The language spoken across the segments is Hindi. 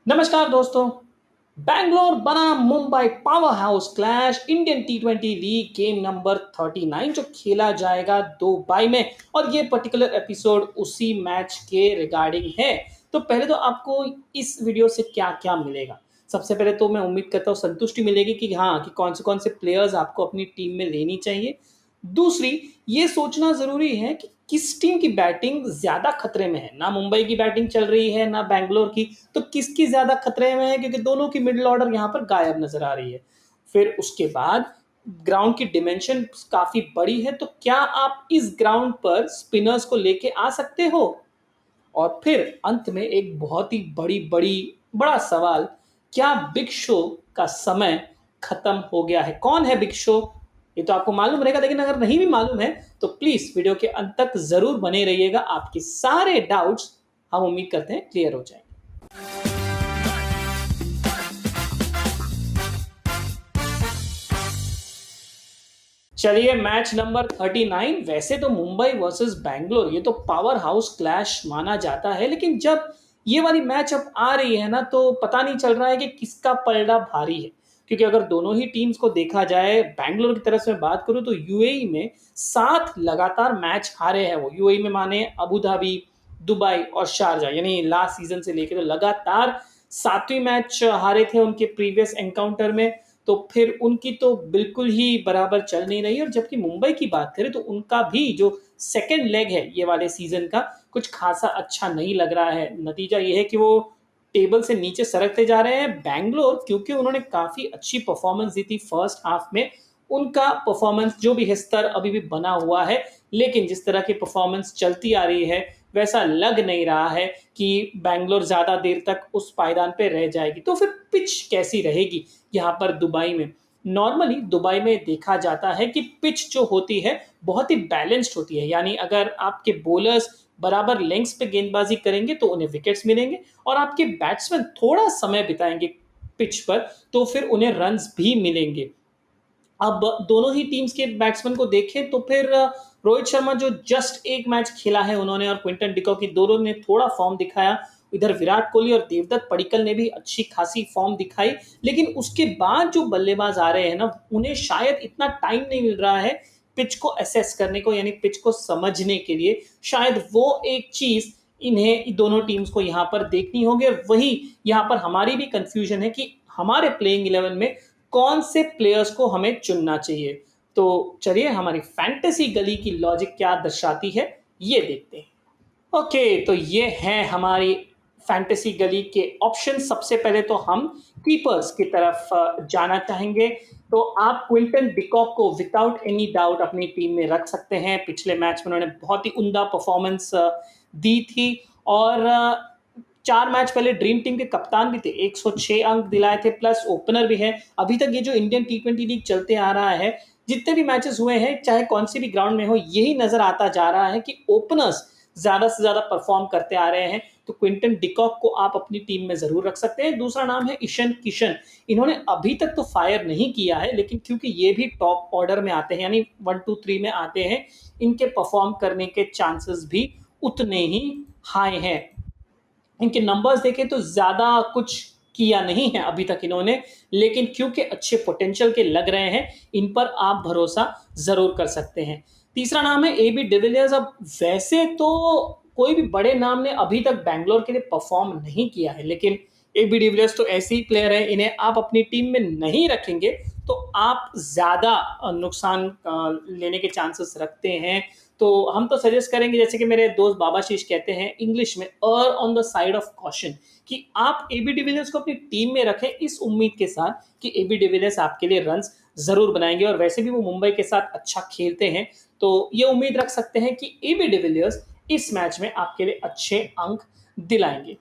नमस्कार दोस्तों। बैंगलोर बना Mumbai power house clash Indian टी20 लीग गेम नंबर 39 जो खेला जाएगा दुबई में। और ये पर्टिकुलर एपिसोड उसी मैच के रिगार्डिंग है। तो पहले तो आपको इस वीडियो से क्या क्या मिलेगा। सबसे पहले तो मैं उम्मीद करता हूँ संतुष्टि मिलेगी कि हाँ कि कौन से प्लेयर्स आपको अपनी टीम में लेनी चाहिए। दूसरी, ये सोचना ज़रूरी है कि किस टीम की बैटिंग ज़्यादा खतरे में है। ना मुंबई की बैटिंग चल रही है, ना बैंगलोर की, तो किसकी ज़्यादा खतरे में है क्योंकि दोनों की मिडल ऑर्डर यहाँ पर गायब नज़र आ रही है। फिर उसके बाद ग्राउंड की डिमेंशन काफ़ी बड़ी है, तो क्या आप इस ग्राउंड पर स्पिनर्स को लेके आ सकते हो? और फिर अंत में एक बहुत ही बड़ा सवाल, क्या बिग शो का समय खत्म हो गया है? कौन है बिग शो? ये तो आपको मालूम रहेगा, लेकिन अगर नहीं भी मालूम है तो प्लीज वीडियो के अंत तक जरूर बने रहिएगा। आपके सारे डाउट्स हम उम्मीद करते हैं क्लियर हो जाएंगे। चलिए, मैच नंबर 39। वैसे तो मुंबई वर्सेस बैंगलोर ये तो पावर हाउस क्लैश माना जाता है, लेकिन जब ये वाली मैच अब आ रही है ना तो पता नहीं चल रहा है कि किसका पलड़ा भारी है। क्योंकि अगर दोनों ही टीम्स को देखा जाए, बैंगलोर की तरफ से मैं बात करूं तो यूएई में 7 लगातार मैच हारे हैं। वो यूएई में माने अबू धाबी, दुबई और शारजा, यानी लास्ट सीजन से लेकर तो लगातार 7वीं मैच हारे थे उनके प्रीवियस एनकाउंटर में। तो फिर उनकी तो बिल्कुल ही बराबर चल नहीं रही। और जबकि मुंबई की बात करें तो उनका भी जो सेकेंड लेग है ये वाले सीजन का, कुछ खासा अच्छा नहीं लग रहा है। नतीजा ये है कि वो टेबल से नीचे सरकते जा रहे हैं। बैंगलोर, क्योंकि उन्होंने काफ़ी अच्छी परफॉर्मेंस दी थी फर्स्ट हाफ में, उनका परफॉर्मेंस जो भी है स्तर अभी भी बना हुआ है। लेकिन जिस तरह की परफॉर्मेंस चलती आ रही है, वैसा लग नहीं रहा है कि बैंगलोर ज़्यादा देर तक उस पायदान पे रह जाएगी। तो फिर पिच कैसी रहेगी यहाँ पर दुबई में? नॉर्मली दुबई में देखा जाता है कि पिच जो होती है बहुत ही बैलेंस्ड होती है। यानी अगर आपके बॉलर्स बराबर लेंथ्स पे गेंदबाजी करेंगे तो उन्हें विकेट्स मिलेंगे, और आपके बैट्समैन थोड़ा समय बिताएंगे पिच पर तो फिर उन्हें रन्स भी मिलेंगे। अब दोनों ही टीम्स के बैट्समैन को देखें तो फिर रोहित शर्मा जो जस्ट एक मैच खेला है उन्होंने, और क्विंटन डिकॉक, की दोनों ने थोड़ा फॉर्म दिखाया। इधर विराट कोहली और देवदत्त पडिक्कल ने भी अच्छी खासी फॉर्म दिखाई। लेकिन उसके बाद जो बल्लेबाज आ रहे हैं ना, उन्हें शायद इतना टाइम नहीं मिल रहा है पिच को असेस करने को, यानी पिच को समझने के लिए। शायद वो एक चीज इन्हें दोनों टीम्स को यहाँ पर देखनी होगी। और वही यहाँ पर हमारी भी कंफ्यूजन है कि हमारे प्लेइंग 11 में कौन से प्लेयर्स को हमें चुनना चाहिए। तो चलिए, हमारी फैंटेसी गली की लॉजिक क्या दर्शाती है ये देखते हैं। ओके, तो ये है हमारी फैंटेसी गली के ऑप्शन। सबसे पहले तो हम कीपर्स की तरफ जाना चाहेंगे। तो आप क्विंटन डिकॉक को विदाउट एनी डाउट अपनी टीम में रख सकते हैं। पिछले मैच में उन्होंने बहुत ही उम्दा परफॉर्मेंस दी थी। और 4 मैच पहले ड्रीम टीम के कप्तान भी थे, 106 अंक दिलाए थे, प्लस ओपनर भी है। अभी तक ये जो इंडियन टी20 लीग चलते आ रहा है, जितने भी मैचेस हुए हैं चाहे कौन सी भी ग्राउंड में हो, यही नजर आता जा रहा है कि ओपनर्स ज्यादा से ज्यादा परफॉर्म करते आ रहे हैं। तो क्विंटन डिकॉक को आप अपनी टीम में जरूर रख सकते हैं। दूसरा नाम है ईशान किशन। इन्होंने अभी तक तो फायर नहीं किया है, लेकिन क्योंकि ये भी टॉप ऑर्डर में आते हैं, यानी 1 2 3 में आते हैं, इनके परफॉर्म करने के चांसेस भी उतने ही हाई हैं। इनके नंबर्स देखें तो ज़्यादा कुछ किया नहीं है अभी तक इन्होंने, लेकिन क्योंकि अच्छे पोटेंशियल के लग रहे हैं, इन पर आप भरोसा ज़रूर कर सकते हैं। तीसरा नाम है एबी डिविलियर्स। अब वैसे तो कोई भी बड़े नाम ने अभी तक बैंगलोर के लिए परफॉर्म नहीं किया है, लेकिन एबी डिविलियर्स तो ऐसे ही प्लेयर है, इन्हें आप अपनी टीम में नहीं रखेंगे तो आप ज़्यादा नुकसान लेने के चांसेस रखते हैं। तो हम तो सजेस्ट करेंगे, जैसे कि मेरे दोस्त बाबा शीश कहते हैं इंग्लिश में, uh on the side of caution, कि आप एबी डिविलियर्स को अपनी टीम में रखें इस उम्मीद के साथ कि एबी डिविलियर्स आपके लिए रन्स जरूर बनाएंगे। और वैसे भी वो मुंबई के साथ अच्छा खेलते हैं, तो ये उम्मीद रख सकते हैं कि एबी डिविलियर्स इस मैच में आपके लिए अच्छे अंक दिलाएंगे।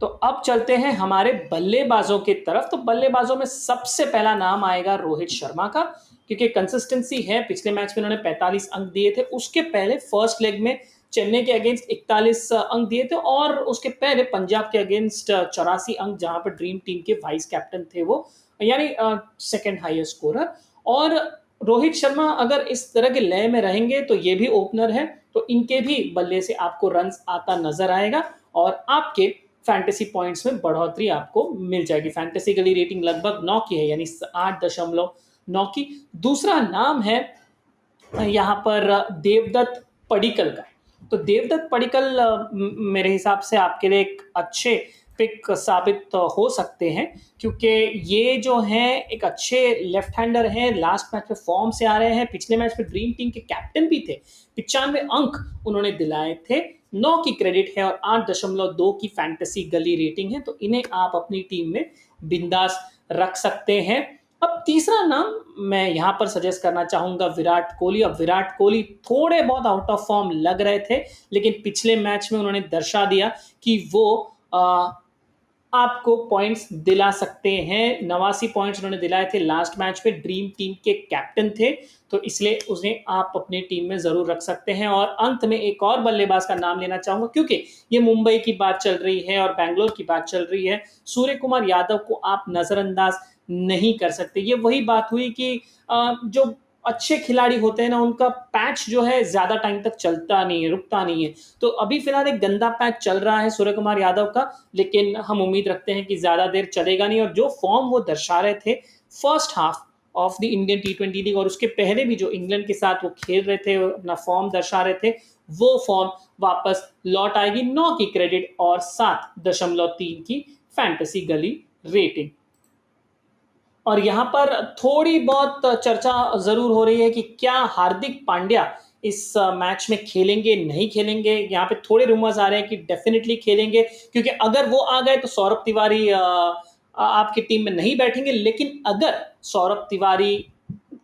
तो अब चलते हैं हमारे बल्लेबाजों की तरफ। तो बल्लेबाजों में सबसे पहला नाम आएगा रोहित शर्मा का, क्योंकि कंसिस्टेंसी है। पिछले मैच में उन्होंने 45 अंक दिए थे, उसके पहले फर्स्ट लेग में चेन्नई के अगेंस्ट 41 अंक दिए थे, और उसके पहले पंजाब के अगेंस्ट 84 अंक, जहां पर ड्रीम टीम के वाइस कैप्टन थे वो, यानी सेकंड हाईएस्ट स्कोरर। और रोहित शर्मा अगर इस तरह के लय में रहेंगे तो ये भी ओपनर है, तो इनके भी बल्ले से आपको रन्स आता नजर आएगा। और आपके फैंटेसी पॉइंट्स में बढ़ोतरी आपको मिल जाएगी। फैंटेसी गली रेटिंग लगभग 9 की है, यानी 8.9 की। दूसरा नाम है यहाँ पर देवदत्त पडिक्कल का। तो देवदत्त पडिक्कल मेरे हिसाब से आपके लिए एक अच्छे पिक साबित हो सकते हैं, क्योंकि ये जो हैं एक अच्छे लेफ्ट हैंडर हैं, लास्ट मैच में फॉर्म से आ रहे हैं, पिछले मैच में ड्रीम टीम के कैप्टन भी थे, 95 अंक उन्होंने दिलाए थे, 9 की क्रेडिट है और 8.2 की फैंटेसी गली रेटिंग है, तो इन्हें आप अपनी टीम में बिंदास रख सकते हैं। अब तीसरा नाम मैं यहाँ पर सजेस्ट करना चाहूँगा विराट कोहली। अब विराट कोहली थोड़े बहुत आउट ऑफ फॉर्म लग रहे थे, लेकिन पिछले मैच में उन्होंने दर्शा दिया कि वो आपको पॉइंट्स दिला सकते हैं। 89 पॉइंट्स उन्होंने दिलाए थे लास्ट मैच में, ड्रीम टीम के कैप्टन थे, तो इसलिए उन्हें आप अपनी टीम में ज़रूर रख सकते हैं। और अंत में एक और बल्लेबाज का नाम लेना चाहूँगा, क्योंकि ये मुंबई की बात चल रही है और बैंगलोर की बात चल रही है। सूर्य कुमार यादव को आप नज़रअंदाज नहीं कर सकते। ये वही बात हुई कि जो अच्छे खिलाड़ी होते हैं ना, उनका पैच जो है ज़्यादा टाइम तक चलता नहीं है, रुकता नहीं है। तो अभी फ़िलहाल एक गंदा पैच चल रहा है सूर्य कुमार यादव का, लेकिन हम उम्मीद रखते हैं कि ज़्यादा देर चलेगा नहीं। और जो फ़ॉर्म वो दर्शा रहे थे first half of the Indian टी20 लीग और उसके पहले भी जो इंग्लैंड के साथ वो खेल रहे थे, अपना फ़ॉर्म दर्शा रहे थे, वो फ़ॉर्म वापस लौट आएगी। 9 की क्रेडिट और 7.3 की फैंटेसी गली रेटिंग। और यहाँ पर थोड़ी बहुत चर्चा ज़रूर हो रही है कि क्या हार्दिक पांड्या इस मैच में खेलेंगे, नहीं खेलेंगे? यहाँ पे थोड़े रूमर्स आ रहे हैं कि डेफ़िनिटली खेलेंगे, क्योंकि अगर वो आ गए तो सौरभ तिवारी आपकी टीम में नहीं बैठेंगे। लेकिन अगर सौरभ तिवारी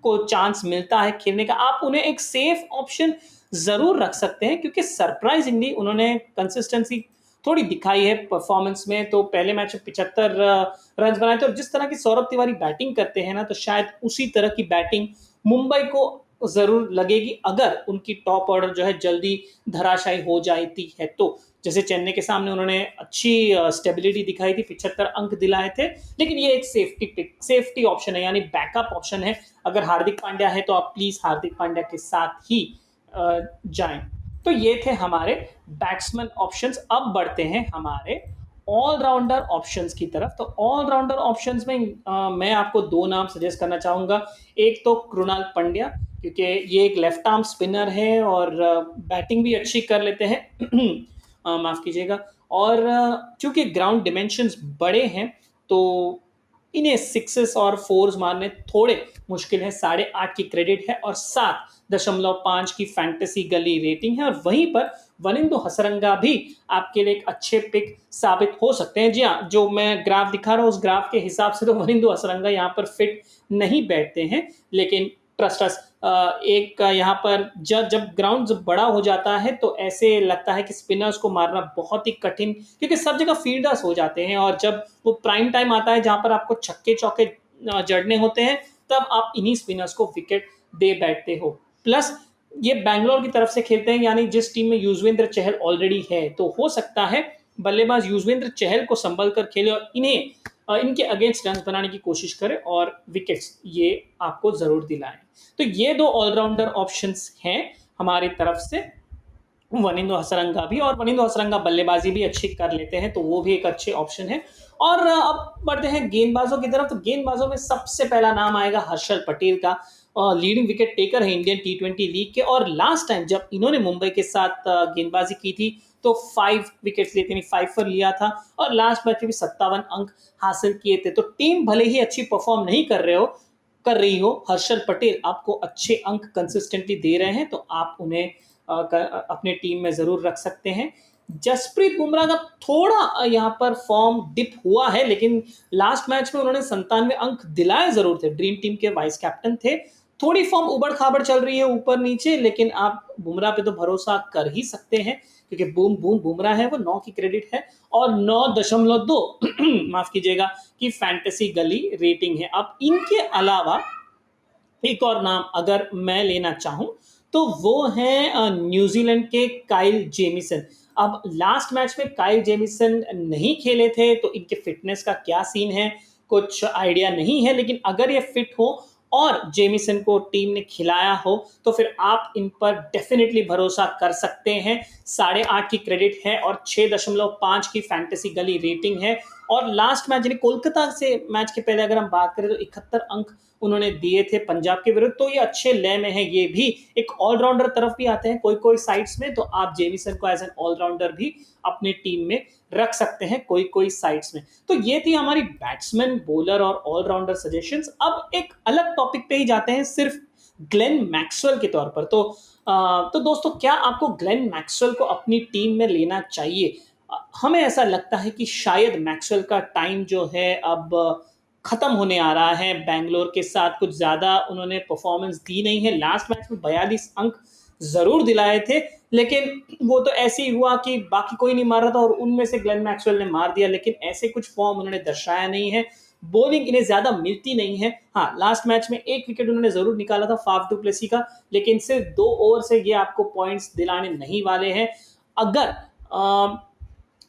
को चांस मिलता है खेलने का, आप उन्हें एक सेफ ऑप्शन ज़रूर रख सकते हैं, क्योंकि सरप्राइजिंगली उन्होंने कंसिस्टेंसी थोड़ी दिखाई है परफॉर्मेंस में। तो पहले मैच में 75 रन बनाए थे और जिस तरह की सौरभ तिवारी बैटिंग करते हैं ना, तो शायद उसी तरह की बैटिंग मुंबई को ज़रूर लगेगी, अगर उनकी टॉप ऑर्डर जो है जल्दी धराशायी हो जाती है तो। जैसे चेन्नई के सामने उन्होंने अच्छी स्टेबिलिटी दिखाई थी, 75 अंक दिलाए थे, लेकिन ये एक सेफ्टी ऑप्शन है, यानी बैकअप ऑप्शन है। अगर हार्दिक पांड्या है तो आप प्लीज़ हार्दिक पांड्या के साथ ही जाएं। तो ये थे हमारे बैट्समैन ऑप्शंस। अब बढ़ते हैं हमारे ऑलराउंडर ऑप्शंस की तरफ। तो ऑलराउंडर ऑप्शंस में मैं आपको दो नाम सजेस्ट करना चाहूँगा। एक तो कृणाल पंड्या, क्योंकि ये एक लेफ्ट आर्म स्पिनर है और बैटिंग भी अच्छी कर लेते हैं माफ़ कीजिएगा। और चूँकि ग्राउंड डिमेंशंस बड़े हैं, तो इन्हें सिक्सेस और फोर्स मारने थोड़े मुश्किल है। 8.5 की क्रेडिट है और 7.5 की फैंटेसी गली रेटिंग है। और वहीं पर वनिंदु हसरंगा भी आपके लिए एक अच्छे पिक साबित हो सकते हैं। जी हाँ, जो मैं ग्राफ दिखा रहा हूँ उस ग्राफ के हिसाब से तो वनिंदु हसरंगा यहाँ पर फिट नहीं बैठते हैं, लेकिन ट्रस्ट अस, एक यहाँ पर जब ग्राउंड जब बड़ा हो जाता है तो ऐसे लगता है कि स्पिनर्स को मारना बहुत ही कठिन, क्योंकि सब जगह फील्डर्स हो जाते हैं। और जब वो प्राइम टाइम आता है जहाँ पर आपको छक्के चौके जड़ने होते हैं, तब आप इन्हीं स्पिनर्स को विकेट दे बैठते हो। प्लस ये बैंगलोर की तरफ से खेलते हैं, यानी जिस टीम में युजवेंद्र चहल ऑलरेडी है, तो हो सकता है बल्लेबाज युजवेंद्र चहल को संभल कर खेले और इनके अगेंस्ट रन बनाने की कोशिश करें और विकेट्स ये आपको ज़रूर दिलाएं। तो ये दो ऑलराउंडर ऑप्शंस हैं हमारी तरफ से। वनिंदु हसरंगा भी, और वनिंदु हसरंगा बल्लेबाजी भी अच्छी कर लेते हैं, तो वो भी एक अच्छे ऑप्शन है। और अब बढ़ते हैं गेंदबाजों की तरफ। तो गेंदबाजों में सबसे पहला नाम आएगा हर्षल पटेल का। लीडिंग विकेट टेकर है इंडियन टी20 लीग के, और लास्ट टाइम जब इन्होंने मुंबई के साथ गेंदबाजी की थी तो 5 विकेट्स लिए थे, 5 पर लिया था, और लास्ट मैच में भी 57 अंक हासिल किए थे। तो टीम भले ही अच्छी परफॉर्म नहीं कर रही हो, हर्षल पटेल आपको अच्छे अंक कंसिस्टेंटली दे रहे हैं, तो आप उन्हें अपने टीम में ज़रूर रख सकते हैं। जसप्रीत बुमराह का थोड़ा यहाँ पर फॉर्म डिप हुआ है, लेकिन लास्ट मैच में उन्होंने 97 अंक दिलाए ज़रूर थे, ड्रीम टीम के वाइस कैप्टन थे। थोड़ी फॉर्म उबड़-खाबड़ चल रही है ऊपर-नीचे, लेकिन आप बुमराह पे तो भरोसा कर ही सकते हैं, क्योंकि बूम बूम बुमराह है, वो 9 की क्रेडिट है और 9.2 माफ़ कीजिएगा की फैंटेसी गली रेटिंग है। अब इनके अलावा एक और नाम अगर मैं लेना चाहूँ तो वो हैं न्यूजीलैंड के काइल जेमिसन। अब लास्ट मैच में काइल जेमिसन नहीं खेले थे, तो इनके फिटनेस का क्या सीन है कुछ आइडिया नहीं है, लेकिन अगर ये फिट हो और जेमिसन को टीम ने खिलाया हो, तो फिर आप इन पर डेफिनिटली भरोसा कर सकते हैं। 8.5 की क्रेडिट है और 6.5 की फैंटेसी गली रेटिंग है। और लास्ट मैच यानी कोलकाता से मैच के पहले अगर हम बात करें तो 71 अंक उन्होंने दिए थे पंजाब के विरुद्ध, तो ये अच्छे लय में है। ये भी एक ऑलराउंडर तरफ भी आते हैं कोई कोई साइड्स में, तो आप जेमिसन को एज एन ऑलराउंडर भी अपनी टीम में रख सकते हैं कोई कोई साइड्स में। तो ये थी हमारी बैट्समैन, बॉलर और ऑलराउंडर सजेशंस। अब एक अलग टॉपिक पे ही जाते हैं, सिर्फ ग्लेन मैक्सवेल के तौर पर। तो दोस्तों, क्या आपको ग्लेन मैक्सवेल को अपनी टीम में लेना चाहिए? हमें ऐसा लगता है कि शायद मैक्सवेल का टाइम जो है अब खत्म होने आ रहा है। बैंगलोर के साथ कुछ ज़्यादा उन्होंने परफॉर्मेंस दी नहीं है। लास्ट मैच में 42 अंक ज़रूर दिलाए थे, लेकिन वो तो ऐसे ही हुआ कि बाकी कोई नहीं मार रहा था और उनमें से ग्लेन मैक्सवेल ने मार दिया, लेकिन ऐसे कुछ फॉर्म उन्होंने दर्शाया नहीं है। बॉलिंग इन्हें ज़्यादा मिलती नहीं है। हाँ, लास्ट मैच में 1 विकेट उन्होंने ज़रूर निकाला था फाफ डू प्लेसी का, लेकिन सिर्फ 2 ओवर से ये आपको पॉइंट्स दिलाने नहीं वाले हैं। अगर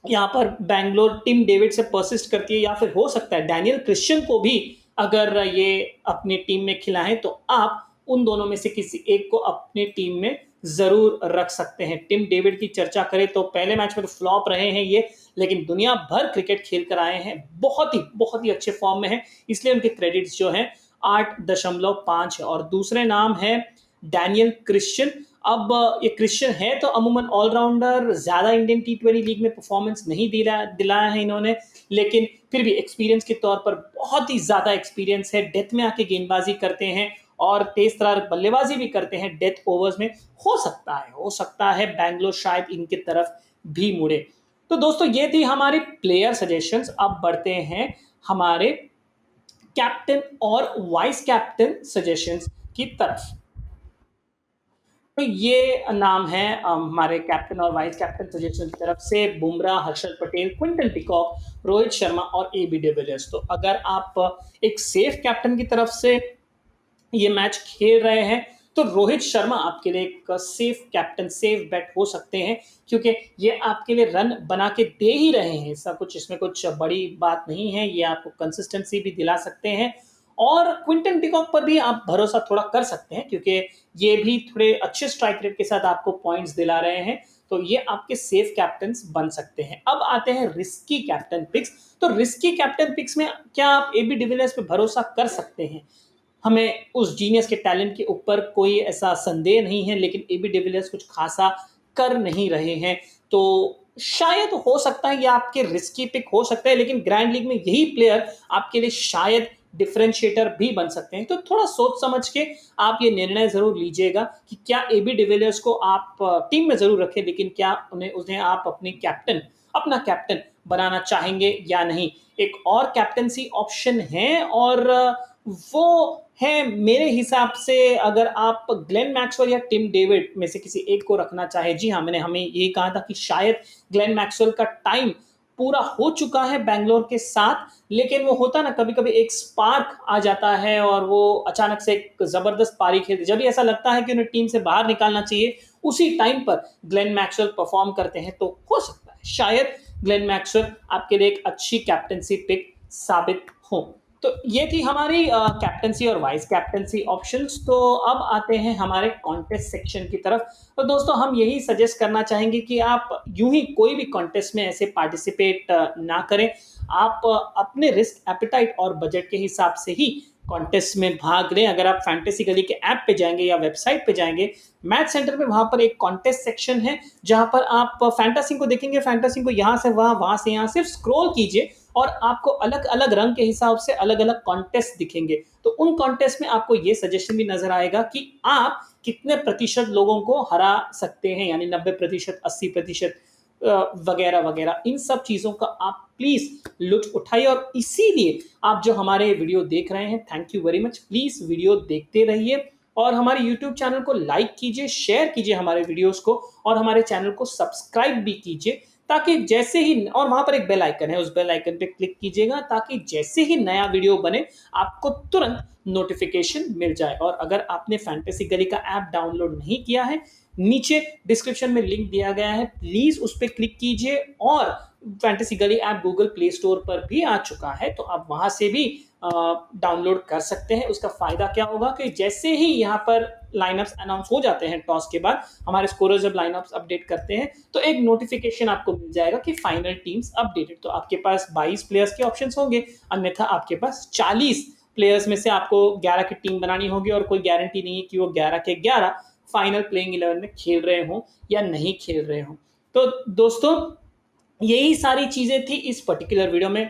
यहाँ पर बैंगलोर टिम डेविड से परसिस्ट करती है, या फिर हो सकता है डैनियल क्रिश्चियन को भी अगर ये अपनी टीम में खिलाएं, तो आप उन दोनों में से किसी एक को अपनी टीम में जरूर रख सकते हैं। टिम डेविड की चर्चा करें तो पहले मैच में तो फ्लॉप रहे हैं ये, लेकिन दुनिया भर क्रिकेट खेल कर आए हैं, बहुत ही अच्छे फॉर्म में हैं, इसलिए उनके क्रेडिट्स जो हैं 8.5 है। और दूसरे नाम है डैनियल क्रिश्चियन। अब ये क्रिश्चियन है तो अमूमन ऑलराउंडर, ज़्यादा इंडियन टी20 लीग में परफॉर्मेंस नहीं दिलाया है इन्होंने, लेकिन फिर भी एक्सपीरियंस के तौर पर बहुत ही ज़्यादा एक्सपीरियंस है। डेथ में आके गेंदबाजी करते हैं और तेज तरार बल्लेबाजी भी करते हैं डेथ ओवर्स में। हो सकता है बैंगलोर शायद इनके तरफ भी मुड़े। तो दोस्तों, ये थी हमारी प्लेयर सजेशंस। अब बढ़ते हैं हमारे कैप्टन और वाइस कैप्टन सजेशंस की तरफ। तो ये नाम है हमारे कैप्टन और वाइस कैप्टन सजेशन की तरफ से: बुमराह, हर्षद पटेल, क्विंटन डिकॉक, रोहित शर्मा और एबी डिविलियर्स। तो अगर आप एक सेफ कैप्टन की तरफ से ये मैच खेल रहे हैं, तो रोहित शर्मा आपके लिए एक सेफ कैप्टन, सेफ बेट हो सकते हैं, क्योंकि ये आपके लिए रन बना के दे ही रहे हैं। ऐसा कुछ इसमें कुछ बड़ी बात नहीं है, ये आपको कंसिस्टेंसी भी दिला सकते हैं। और क्विंटन डिकॉक पर भी आप भरोसा थोड़ा कर सकते हैं, क्योंकि ये भी थोड़े अच्छे स्ट्राइक रेट के साथ आपको पॉइंट्स दिला रहे हैं। तो ये आपके सेफ कैप्टन्स बन सकते हैं। अब आते हैं रिस्की कैप्टन पिक्स। तो रिस्की कैप्टन पिक्स में क्या आप एबी डिविलियर्स पे भरोसा कर सकते हैं? हमें उस जीनियस के टैलेंट के ऊपर कोई ऐसा संदेह नहीं है, लेकिन एबी डिविलियर्स कुछ खासा कर नहीं रहे हैं, तो शायद हो सकता है ये आपके रिस्की पिक हो सकता है, लेकिन ग्रैंड लीग में यही प्लेयर आपके लिए शायद डिफरेंशिएटर भी बन सकते हैं। तो थोड़ा सोच समझ के आप ये निर्णय जरूर लीजिएगा कि क्या एबी डिविलियर्स को आप टीम में जरूर रखें, लेकिन क्या उन्हें आप अपना कैप्टन बनाना चाहेंगे या नहीं। एक और कैप्टनसी ऑप्शन है, और वो है मेरे हिसाब से, अगर आप ग्लेन मैक्सवेल या टिम डेविड में से किसी एक को रखना चाहे। जी हाँ, मैंने हमें ये कहा था कि शायद ग्लेन मैक्सवेल का टाइम पूरा हो चुका है बैंगलोर के साथ, लेकिन वो होता ना कभी कभी एक स्पार्क आ जाता है और वो अचानक से एक जबरदस्त पारी खेलते, जब भी ऐसा लगता है कि उन्हें टीम से बाहर निकालना चाहिए, उसी टाइम पर ग्लेन मैक्सवेल परफॉर्म करते हैं। तो हो सकता है शायद ग्लेन मैक्सवेल आपके लिए एक अच्छी कैप्टनसी पिक साबित हो। तो ये थी हमारी कैप्टनसी और वाइस कैप्टनसी ऑप्शंस। तो अब आते हैं हमारे कॉन्टेस्ट सेक्शन की तरफ। तो दोस्तों, हम यही सजेस्ट करना चाहेंगे कि आप यूं ही कोई भी कॉन्टेस्ट में ऐसे पार्टिसिपेट ना करें। आप अपने रिस्क एपेटाइट और बजट के हिसाब से ही कॉन्टेस्ट में भाग लें। अगर आप फैंटेसी गली के ऐप पे जाएंगे या वेबसाइट पे जाएंगे, मैच सेंटर पे वहां पर एक कॉन्टेस्ट सेक्शन है, जहां पर आप फैंटासी को देखेंगे। फैंटासी को यहाँ से वहां से यहाँ सिर्फ स्क्रॉल कीजिए और आपको अलग अलग रंग के हिसाब से अलग अलग कॉन्टेस्ट दिखेंगे। तो उन कॉन्टेस्ट में आपको ये सजेशन भी नजर आएगा कि आप कितने प्रतिशत लोगों को हरा सकते हैं, यानी 90%, 80%, वगैरह वगैरह। इन सब चीज़ों का आप प्लीज़ लुत्फ उठाइए। और इसीलिए आप जो हमारे वीडियो देख रहे हैं, thank you very much. Please video देखते रहिए और हमारे यूट्यूब चैनल को लाइक कीजिए, शेयर कीजिए हमारे वीडियोस को, और हमारे चैनल को सब्सक्राइब भी कीजिए, ताकि जैसे ही, और वहां पर एक बेल आइकन है, उस बेल आइकन पे क्लिक कीजिएगा, ताकि जैसे ही नया वीडियो बने आपको तुरंत नोटिफिकेशन मिल जाए। और अगर आपने फैंटेसी गली का ऐप डाउनलोड नहीं किया है, नीचे डिस्क्रिप्शन में लिंक दिया गया है, प्लीज़ उस पे क्लिक कीजिए। और फैंटेसी गली ऐप गूगल प्ले स्टोर पर भी आ चुका है, तो आप वहाँ से भी डाउनलोड कर सकते हैं। उसका फ़ायदा क्या होगा कि जैसे ही यहाँ पर लाइनअप्स अनाउंस हो जाते हैं टॉस के बाद, हमारे स्कोरर जब लाइनअप्स अपडेट करते हैं, तो एक नोटिफ़िकेशन आपको मिल जाएगा कि फाइनल टीम्स अपडेटेड। तो आपके पास 22 प्लेयर्स के ऑप्शंस होंगे, अन्यथा आपके पास 40 प्लेयर्स में से आपको 11 की टीम बनानी होगी और कोई गारंटी नहीं है कि वो 11 के 11 फाइनल प्लेइंग 11 में खेल रहे हों या नहीं खेल रहे हों। तो दोस्तों, यही सारी चीज़ें थी इस पर्टिकुलर वीडियो में।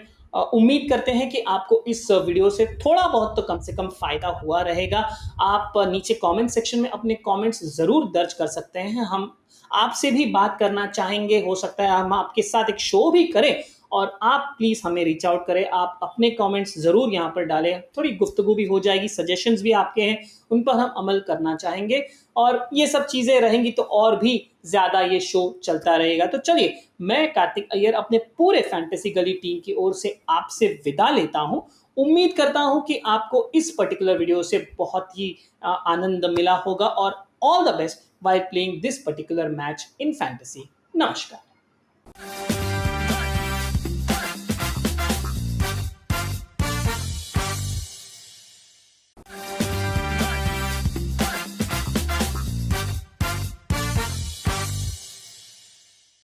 उम्मीद करते हैं कि आपको इस वीडियो से थोड़ा बहुत तो कम से कम फ़ायदा हुआ रहेगा। आप नीचे कमेंट सेक्शन में अपने कमेंट्स ज़रूर दर्ज कर सकते हैं। हम आपसे भी बात करना चाहेंगे, हो सकता है हम आपके साथ एक शो भी करें, और आप प्लीज़ हमें रीच आउट करें। आप अपने कमेंट्स ज़रूर यहाँ पर डालें, थोड़ी गुफ्तगू भी हो जाएगी, सजेशंस भी आपके हैं, उन पर हम अमल करना चाहेंगे। और ये सब चीज़ें रहेंगी तो और भी ज़्यादा ये शो चलता रहेगा। तो चलिए, मैं कार्तिक अय्यर अपने पूरे फैंटेसी गली टीम की ओर से आपसे विदा लेता हूँ। उम्मीद करता हूँ कि आपको इस पर्टिकुलर वीडियो से बहुत ही आनंद मिला होगा, और all the best while playing this particular match in fantasy. नमस्कार।